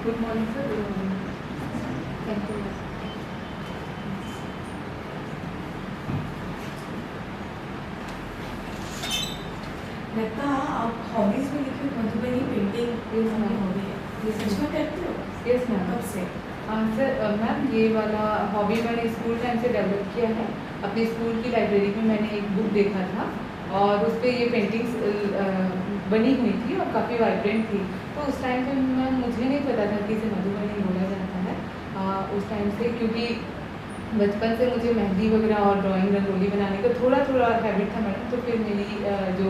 Good morning sir. Thank you. लगता है आप हॉबीज में लिखे मधुबनी पेंटिंग ये हमारी हॉबी है, ये सच में करते हो? Yes ma'am. कब से? सर मैम ये वाला हॉबी मैंने स्कूल टाइम से डेवलप किया है। अपने स्कूल की लाइब्रेरी में मैंने एक बुक देखा था और उस पर ये पेंटिंग्स बनी हुई थी और काफ़ी वाइब्रेंट थी। तो उस टाइम पे मैम मुझे नहीं पता था कि इसे मधुबनी बोला जाता है। उस टाइम से क्योंकि बचपन से मुझे मेहंदी वगैरह और ड्राइंग रंगोली बनाने का थोड़ा थोड़ा हैबिट था मैडम। तो फिर मेरी जो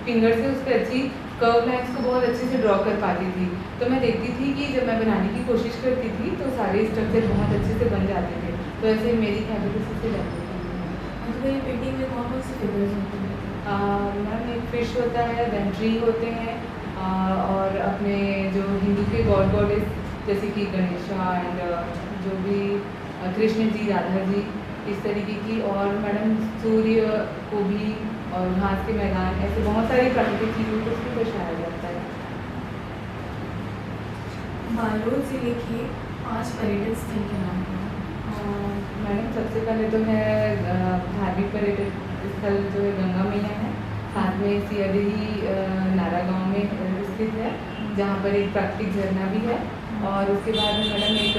फिंगर्स है उस पर अच्छी कर्व लाइन्स को बहुत अच्छे से ड्रॉ कर पाती थी। तो मैं देखती थी कि जब मैं बनाने की कोशिश करती थी तो सारे स्ट्रक्चर बहुत अच्छे से बन जाते थे। तो ऐसे मेरी हैबिट उसी से डेवलप हुई है। मधुबनी पेंटिंग में कौन कौन से फिगर्स होते हैं? मैम एक फिश होता है, देन ट्री होते हैं और अपने जो हिंदू के गॉड गॉडेस जैसे कि गणेशा एंड जो भी कृष्ण जी, राधा जी, इस तरीके की। और मैडम सूर्य को भी और घास के मैदान, ऐसे बहुत सारी प्राकृतिक चीज़ों को उसमें दर्शाया जाता है। बालोद जिले के 5 पर्यटन स्थल के नाम हैं। मैडम सबसे पहले तो है धार्मिक पर्यटन स्थल जो है गंगा मैया है, साथ में सियादेही नारा गांव में स्थित है जहाँ पर एक प्राकृतिक झरना भी है। और उसके बाद में मैडम एक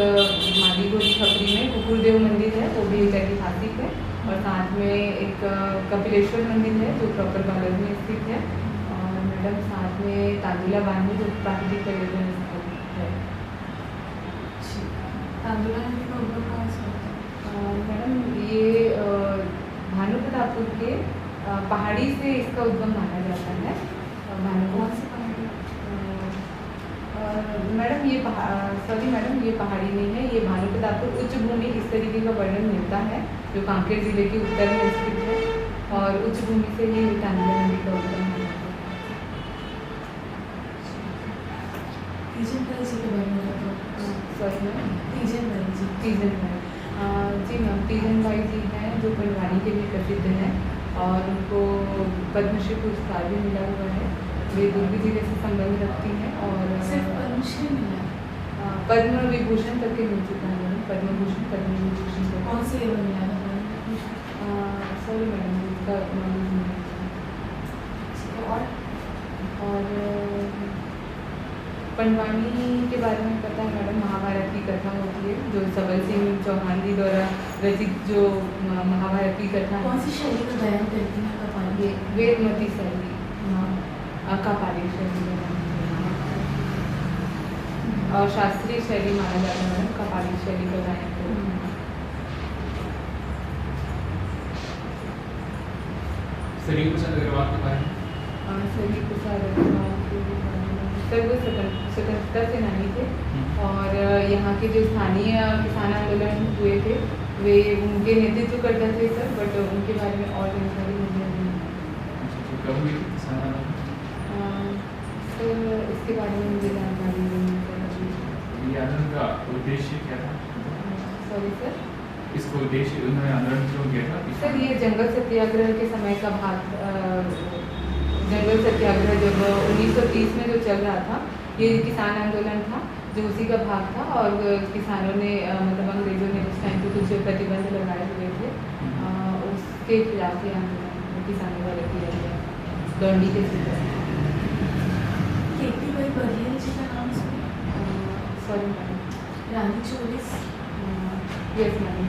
मादीगोरी खपरी में कुकुरदेव मंदिर है, वो भी एक ऐतिहासिक है। और साथ में एक कपिलेश्वर मंदिर है जो प्रॉपर बालोद में स्थित है। और मैडम साथ में तांदुला बांध में जो प्राकृतिक पर्यटन स्थल है। तांदुला नदी का उद्गम कहाँ से होता है? मैडम ये भानु प्रतापपुर के पहाड़ी से इसका उद्गम माना जाता है। कौन सी पहाड़ी? मैडम ये सॉरी मैडम, ये पहाड़ी नहीं है, ये भानु प्रतापपुर उच्च भूमि इस तरीके का वर्णन मिलता है जो कांकेर जिले के उत्तर में स्थित है। और उच्च भूमि से ही तांदुला नदी का उद्गम है। तीजन भाई जी के बारे में बताओ। सॉरी मैम, तीजन भाई जी। तीजन भाई जी मैम, तीजन भाई जी हैं जो बनवानी के लिए प्रसिद्ध हैं और उनको पद्मश्री पुरस्कार भी मिला हुआ है। वे दुर्ग जिले से संबंध रखती हैं और सिर्फ पद्मश्री मिला है? पद्म विभूषण तक के मिल चुका है मैडम, पद्म भूषण पद्म विभूषण तक। कौन से लेवल मिला है? सॉरी मैडम, इसका नॉलेज नहीं है। और पंडवानी के बारे में पता है मैडम, महाभारत की कथा होती है जो सबल सिंह चौहान जी द्वारा रचित जो महाभारत की कथा है। कौन सी शैली का बयान करती है कपाली? ये वेदमती शैली, कपाली शैली और शास्त्रीय शैली माना जाता है मैडम कपाली शैली का गायन को। सलीम प्रसाद अग्रवाल के बारे में? सलीम प्रसाद अग्रवाल के बारे में सर वो स्वतंत्रता सेनानी थे और यहाँ के जो स्थानीय किसान आंदोलन हुए थे वे उनके नेतृत्व करते थे सर, बट उनके बारे में और जानकारी मुझे अभी नहीं कब हुई थी किसान आंदोलन? सर इसके बारे में मुझे जानकारी नहीं है सर। ये आंदोलन का उद्देश्य क्या था? Sorry sir. इसका उद्देश्य उन्होंने आंदोलन क्यों किया था? सर ये जंगल सत्याग्रह के समय का भाग, जंगल सत्याग्रह जब 1930 में जो चल रहा था, ये किसान आंदोलन था जो उसी का भाग था। और किसानों ने मतलब अंग्रेजों ने उस टाइम पे कुछ प्रतिबंध लगाए हुए थे, उसके खिलाफ ये आंदोलन किसानों द्वारा किया गया डोंडी के सिद्ध। केपी भाई बघेल जी का नाम सुना? Sorry madam. रानी चौबीस? यस मैडम,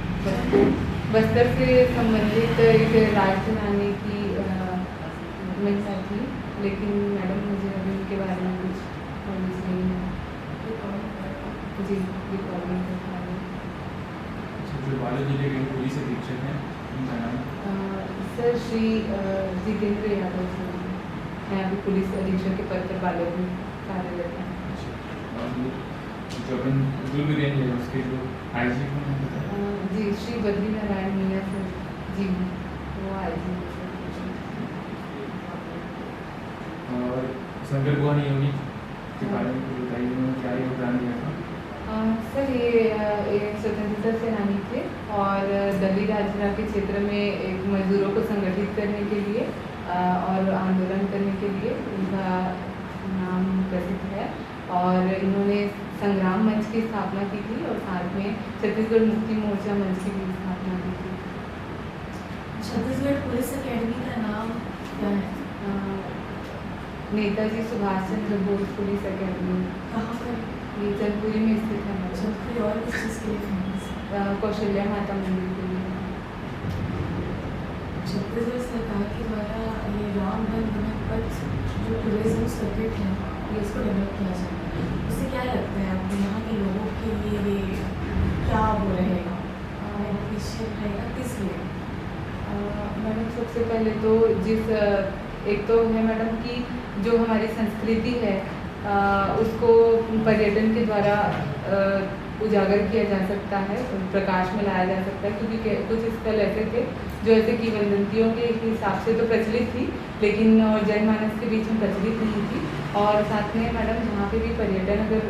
बस्तर से संबंधित एक राजसेनानी की महिला थी, लेकिन मैडम मुझे अभी उनके बारे में कुछ नॉलेज नहीं है। जी रिकॉर्डिंग कर जो बालोद जिले के पुलिस अधीक्षक हैं उनका नाम? सर श्री जितेंद्र यादव जी हैं, अभी पुलिस अधीक्षक के पद पर बालोद में कार्यरत हैं। जो अपन दुर्ग रेंज है उसके जो आईजी को नाम पता है? जी श्री बद्री नारायण मीना सर जी, वो आईजी। और शंकर भुवन योगी के बारे में कुछ बताइए, उन्होंने क्या योगदान दिया था? सर ये एक स्वतंत्रता सेनानी थे और दली राजरा के क्षेत्र में एक मजदूरों को संगठित करने के लिए और आंदोलन करने के लिए उनका नाम प्रसिद्ध है। और इन्होंने संग्राम मंच की स्थापना की थी और साथ में छत्तीसगढ़ मुक्ति मोर्चा मंच की भी स्थापना की थी। छत्तीसगढ़ पुलिस अकेडमी का नाम क्या है? नेताजी सुभाष चंद्र बोस पुलिस अकेडमी, कहाँ पर? ये जौनपुरी में स्थित है अच्छा, मैडम। कोई और किस चीज़ के लिए फेमस है? कौशल्या माता मंदिर के लिए। छत्तीसगढ़ सरकार के द्वारा ये राम वन गमन पथ जो टूरिज्म सर्किट है ये इसको डेवलप किया जाए, उससे क्या लगता है आपको यहाँ के लोगों के लिए ये क्या वो रहेगा, बेनिफिशियल रहेगा किस लिए? मैडम सबसे पहले तो एक तो है मैडम कि जो हमारी संस्कृति है उसको पर्यटन के द्वारा उजागर किया जा सकता है, प्रकाश में लाया जा सकता है, क्योंकि कुछ स्थल ऐसे थे जो ऐसे किंवदंतियों के हिसाब से तो प्रचलित थी लेकिन और जनमानस के बीच में प्रचलित नहीं थी। और साथ में मैडम जहाँ पे भी पर्यटन अगर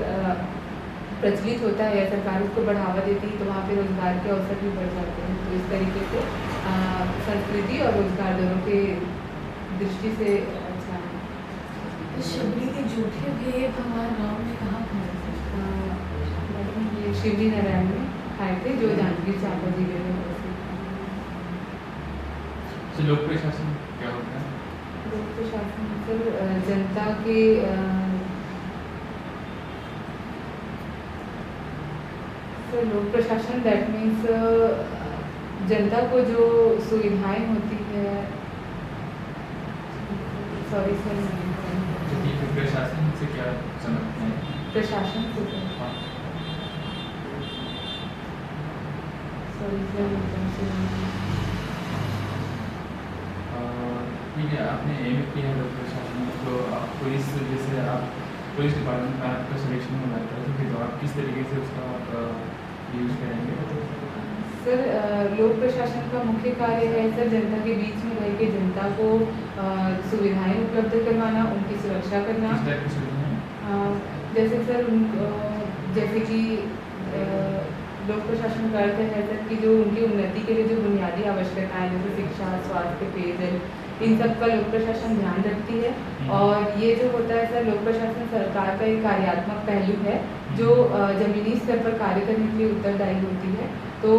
प्रचलित होता है या सरकार उसको बढ़ावा देती है तो वहाँ पे रोजगार के अवसर भी बढ़ जाते हैं। तो इस तरीके से संस्कृति और रोजगार दोनों के दृष्टि से अच्छा है। तो शबरी के जूठे भेद भगवान राम ने कहाँ खाए थे? मैडम ये शिवजी नारायण में खाए थे जो जांजगीर चांपा जिले में बसे। तो लोक प्रशासन क्या होता है? लोक प्रशासन सर जनता के सर लोक प्रशासन दैट मीन्स जनता को जो सुविधाएं होती है, सॉरी सर तो ठीक है, प्रशासन से क्या समझते हैं? प्रशासन से हाँ। सॉरी सर ठीक है, आपने एम किया है लोक प्रशासन में, तो आप पुलिस जैसे आप पुलिस डिपार्टमेंट में आपका सिलेक्शन हो जाता है तो फिर आप किस तरीके से उसका यूज करेंगे? सर लोक प्रशासन का मुख्य कार्य है सर जनता के बीच में रह के जनता को सुविधाएं उपलब्ध करवाना, उनकी सुरक्षा करना। किस टाइप की सुविधाएं? जैसे सर जैसे कि लोक प्रशासन का अर्थ है सर कि जो उनकी उन्नति के लिए जो बुनियादी आवश्यकताएं जैसे शिक्षा, स्वास्थ्य, पेयजल, इन सब का लोक प्रशासन ध्यान रखती है। और ये जो होता है सर लोक प्रशासन सरकार का एक कार्यात्मक पहलू है जो जमीनी स्तर पर कार्य करने के लिए उत्तरदायी होती है। तो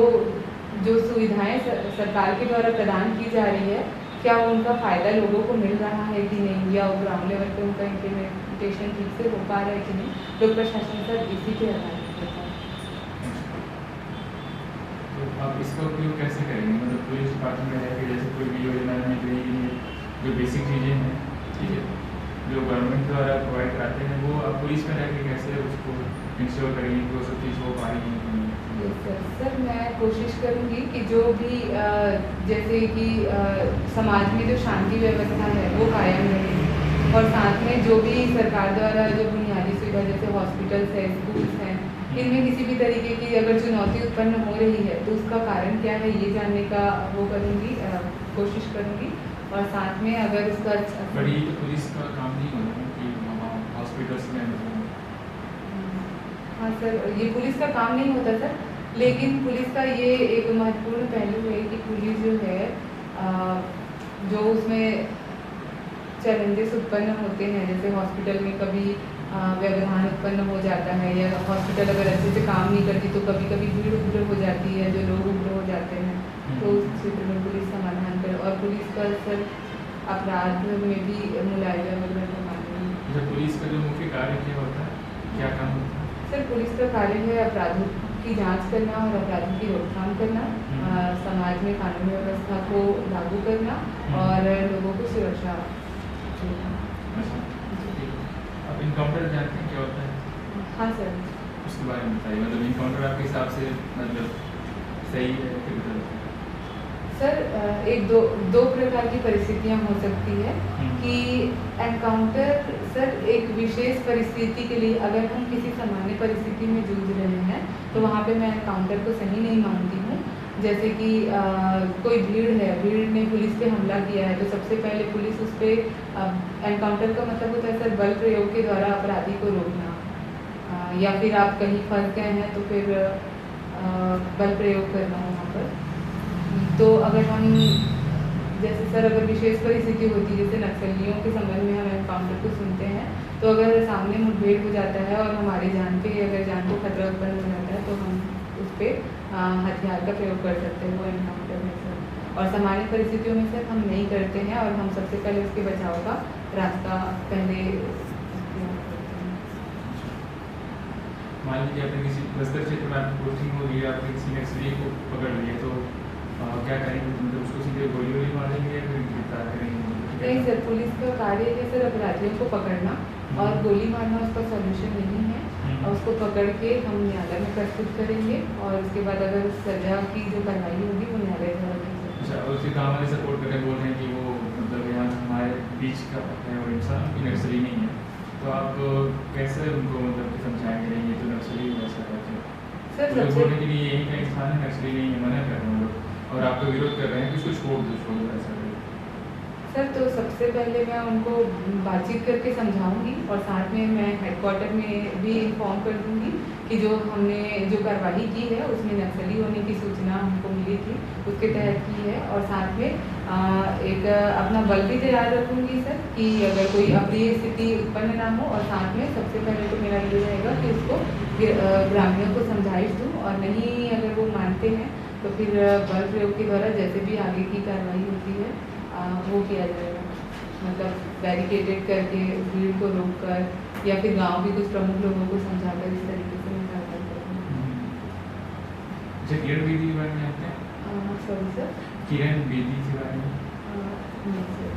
जो सुविधाएं सरकार के द्वारा प्रदान की जा रही है क्या उनका फ़ायदा लोगों को मिल रहा है कि नहीं, या ग्राउंड लेवल पे उनका इम्प्लीमेंटेशन ठीक से हो पा रहा है कि नहीं, लोक प्रशासन सर इसी के आधारित होता है। तो आप इसका उपयोग कैसे करेंगे? मतलब पुलिस डिपार्टमेंट में रहकर जैसे कोई भी योजना है जो जो बेसिक चीज़ें हैं, ठीक है, जो गवर्नमेंट द्वारा प्रोवाइड कराते हैं, वो आप पुलिस में रह के कैसे उसको इंश्योर करेंगे कि वो सब चीज़ हो पा रही है? सर मैं कोशिश करूंगी कि जो भी जैसे कि समाज में जो शांति व्यवस्था है वो कायम रहे, और साथ में जो भी सरकार द्वारा जो बुनियादी सुविधा जैसे हॉस्पिटल्स है, स्कूल्स हैं, इनमें किसी भी तरीके की अगर चुनौती उत्पन्न हो रही है तो उसका कारण क्या है ये जानने का वो करूँगी, कोशिश करूँगी। और साथ में अगर उसका पर ये तो पुलिस का काम नहीं होता कि हॉस्पिटल्स में हाँ सर ये पुलिस का काम नहीं होता सर, लेकिन पुलिस का ये एक महत्वपूर्ण पहलू है कि पुलिस जो है जो उसमें चैलेंजेस उत्पन्न होते हैं, जैसे हॉस्पिटल में कभी व्यवधान उत्पन्न हो जाता है या हॉस्पिटल अगर अच्छे से काम नहीं करती तो कभी कभी भीड़ उग्र हो जाती है, जो लोग उग्र हो जाते हैं, तो उस क्षेत्र में पुलिस समाधान करे। और पुलिस का सर अपराध में भी मुलायजा वगैरह करवाना। पुलिस का जो मुख्य कार्य क्या होता है, क्या काम होता है? सर पुलिस का कार्य है अपराधों की जांच करना और अपराधों की रोकथाम करना, समाज में कानून व्यवस्था को लागू करना और लोगों को सुरक्षा देना। आप इनकाउंटर जानते हैं क्या होता है? हाँ सर। उसके बारे में बताइए, मतलब इनकाउंटर आपके हिसाब से मतलब सही है कि गलत है? सर एक दो प्रकार की परिस्थितियां हो सकती है कि एनकाउंटर सर एक विशेष परिस्थिति के लिए, अगर हम किसी सामान्य परिस्थिति में जूझ रहे हैं तो वहाँ पे मैं एनकाउंटर को सही नहीं मानती हूँ। जैसे कि कोई भीड़ है, भीड़ ने पुलिस पे हमला किया है तो सबसे पहले पुलिस उस पर एनकाउंटर का मतलब होता है सर बल प्रयोग के द्वारा अपराधी को रोकना, या फिर आप कहीं फंस गए हैं तो फिर बल प्रयोग करना वहाँ पर। तो अगर हम जैसे सर अगर विशेष परिस्थिति होती है, जैसे नक्सलियों के संबंध में हम एनकाउंटर को सुनते हैं, तो अगर सामने मुठभेड़ हो जाता है और हमारी जान पे अगर जान को खतरा उत्पन्न हो जाता है तो हम उस पर हथियार का प्रयोग कर सकते हैं, वो एनकाउंटर में सर। और सामान्य परिस्थितियों में सर हम नहीं करते हैं और हम सबसे पहले उसके बचाव का रास्ता पहले मान लीजिए आपने किसी बस्तर क्षेत्र में आपकी पोस्टिंग हो रही है, आपने किसी नक्सली को पकड़ लिया तो क्या करेंगे? मतलब उसको सीधे गोली वोली मार देंगे या फिर गिरफ्तार करेंगे? नहीं सर, पुलिस का कार्य है सर अपराधियों को पकड़ना, और गोली मारना उसका सॉल्यूशन नहीं है। और उसको पकड़ के हम न्यायालय में प्रस्तुत करेंगे और उसके बाद अगर सजा की जो कार्रवाई होगी वो न्यायालय द्वारा की जाएगी। अच्छा, और उसके काम वाले सपोर्ट करके बोल रहे हैं कि वो मतलब यहाँ हमारे बीच का है और इंसान की नक्सली नहीं है, तो आप कैसे उनको मतलब कि समझाएंगे? नहीं ये तो नक्सली वैसा है सर तो सबसे बोलने के लिए यही का इंसान है, नक्सली नहीं है, मना कर रहे हैं लोग और आपका विरोध कर रहे हैं कि उसको छोड़ दो ऐसा करें। सर तो सबसे पहले मैं उनको बातचीत करके समझाऊंगी और साथ में मैं हेडक्वार्टर में भी इन्फॉर्म कर दूंगी कि जो हमने जो कार्रवाई की है उसमें नक्सली होने की सूचना हमको मिली थी, उसके तहत की है। और साथ में एक अपना बल भी तैयार रखूंगी सर कि अगर कोई अप्रिय स्थिति उत्पन्न ना हो। और साथ में सबसे पहले तो मेरा ये रहेगा कि उसको ग्रामीणों को समझाइश दूँ, और नहीं अगर वो मानते हैं तो फिर बल प्रयोग के द्वारा जैसे भी आगे की कार्रवाई होती है वो किया जाएगा, मतलब बैरिकेडेड करके भीड़ को रोककर या फिर गांव के कुछ प्रमुख लोगों को समझाकर इस तरीके से मैं कार्रवाई करूँगी। अच्छा, किरण बेदी के बारे में आपने? सॉरी सर, किरण बेदी के बारे में नहीं सर।